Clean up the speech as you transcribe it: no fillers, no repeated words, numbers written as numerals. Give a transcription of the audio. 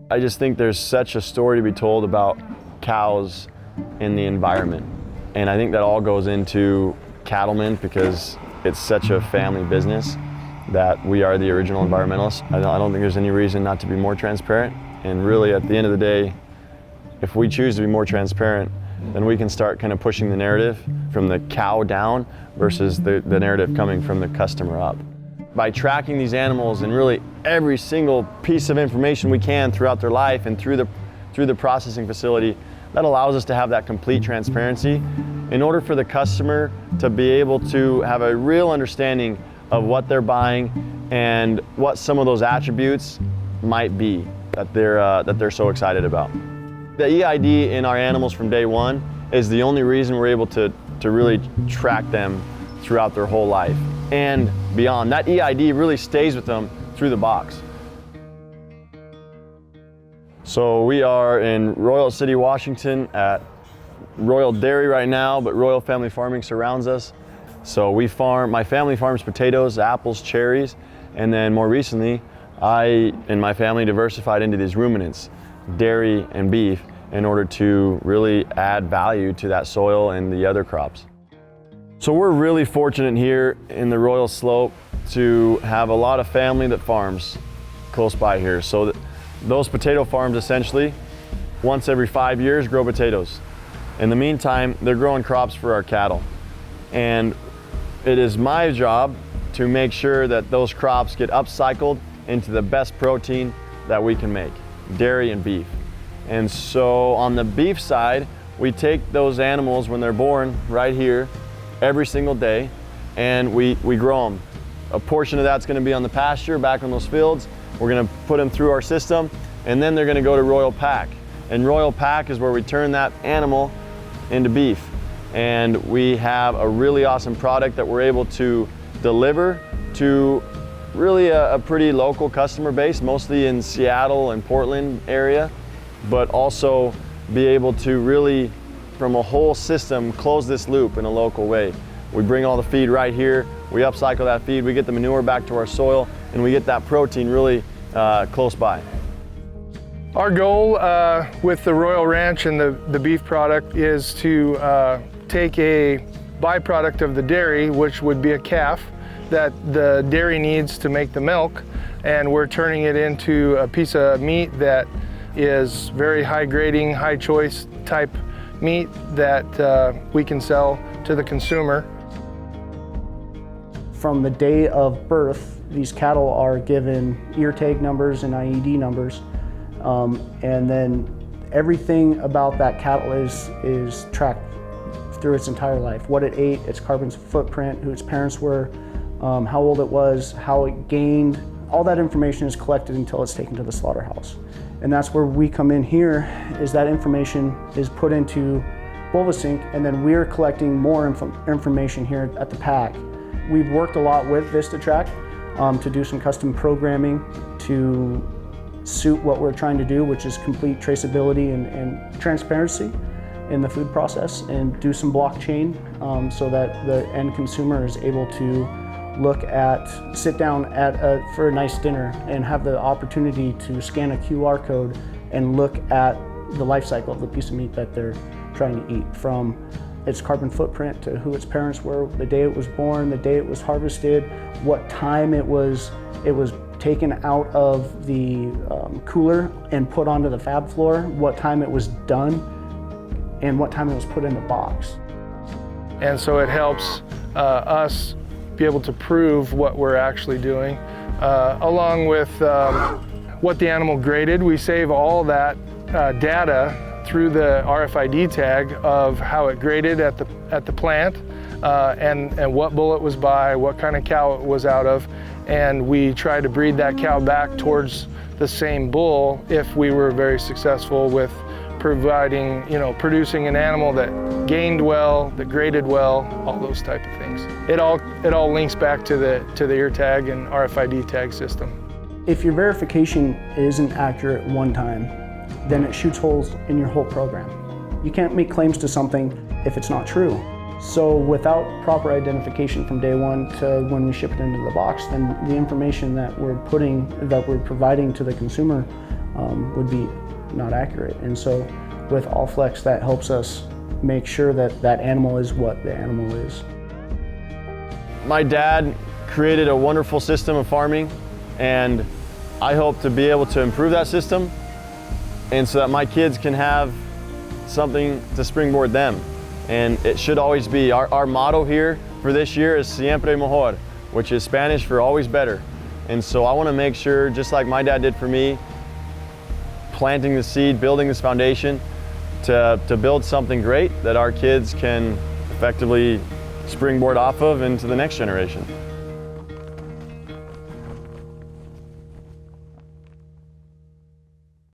I just think there's such a story to be told about cows in the environment. And I think that all goes into cattlemen because it's such a family business that we are the original environmentalists. I don't think there's any reason not to be more transparent. And really at the end of the day, if we choose to be more transparent, then we can start kind of pushing the narrative from the cow down versus the narrative coming from the customer up. By tracking these animals and really every single piece of information we can throughout their life and through the processing facility, that allows us to have that complete transparency in order for the customer to be able to have a real understanding of what they're buying and what some of those attributes might be that they're so excited about. The EID in our animals from day one is the only reason we're able to really track them throughout their whole life and beyond. That EID really stays with them through the box. So we are in Royal City, Washington at Royal Dairy right now, but Royal Family Farming surrounds us. So my family farms potatoes, apples, cherries, and then more recently, I and my family diversified into these ruminants, dairy and beef, in order to really add value to that soil and the other crops. So we're really fortunate here in the Royal Slope to have a lot of family that farms close by here. So those potato farms essentially, once every 5 years, grow potatoes. In the meantime, they're growing crops for our cattle. And it is my job to make sure that those crops get upcycled into the best protein that we can make, dairy and beef. And so on the beef side, we take those animals when they're born right here every single day and we grow them. A portion of that's going to be on the pasture back on those fields. We're going to put them through our system and then they're going to go to Royal Pack. And Royal Pack is where we turn that animal into beef. And we have a really awesome product that we're able to deliver to really a pretty local customer base, mostly in Seattle and Portland area, but also be able to really, from a whole system, close this loop in a local way. We bring all the feed right here, we upcycle that feed, we get the manure back to our soil, and we get that protein really close by. Our goal with the Royal Ranch and the beef product is to take a byproduct of the dairy, which would be a calf, that the dairy needs to make the milk, and we're turning it into a piece of meat that is very high grading, high choice type meat that we can sell to the consumer. From the day of birth, these cattle are given ear tag numbers and IED numbers, and then everything about that cattle is tracked through its entire life. What it ate, its carbon footprint, who its parents were, how old it was, how it gained. All that information is collected until it's taken to the slaughterhouse. And that's where we come in here, is that information is put into Bulvasync, and then we're collecting more information here at the pack. We've worked a lot with VistaTrack to do some custom programming to suit what we're trying to do, which is complete traceability and transparency in the food process, and do some blockchain so that the end consumer is able to sit down for a nice dinner and have the opportunity to scan a QR code and look at the life cycle of the piece of meat that they're trying to eat, from its carbon footprint to who its parents were, the day it was born, the day it was harvested, what time it was taken out of the cooler and put onto the fab floor, what time it was done, and what time it was put in the box. And so it helps us be able to prove what we're actually doing, along with what the animal graded. We save all that data through the RFID tag of how it graded at the plant, and what bull it was by, what kind of cow it was out of, and we try to breed that cow back towards the same bull if we were very successful with producing an animal that gained well, that graded well, all those type of things. It all links back to the ear tag and RFID tag system. If your verification isn't accurate one time, then it shoots holes in your whole program. You can't make claims to something if it's not true. So without proper identification from day one to when we ship it into the box, then the information that we're providing to the consumer would be not accurate. And so with Alflex, that helps us make sure that that animal is what the animal is. My dad created a wonderful system of farming, and I hope to be able to improve that system, and so that my kids can have something to springboard them. And it should always be, our motto here for this year is siempre mejor, which is Spanish for always better. And so I want to make sure, just like my dad did for me, planting the seed, building this foundation, to build something great that our kids can effectively springboard off of into the next generation.